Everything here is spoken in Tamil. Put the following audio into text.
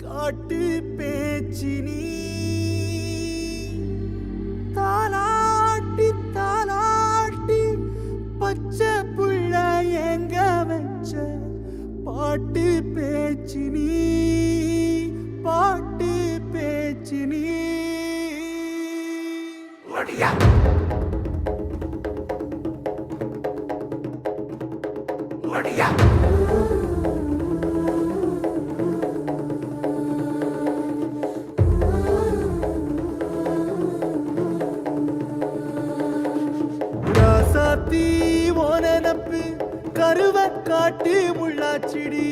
காட்டு பேச்சினி தாலாட்டி தாலாட்டி பச்சை புள்ள எங்க வச்ச பாட்டு பேச்சினி பாட்டு பேச்சினி ஒடியா ஒடியா ராசாத்தி ஓனப்பு கருவ காட்டு முள்ளாச்சிடி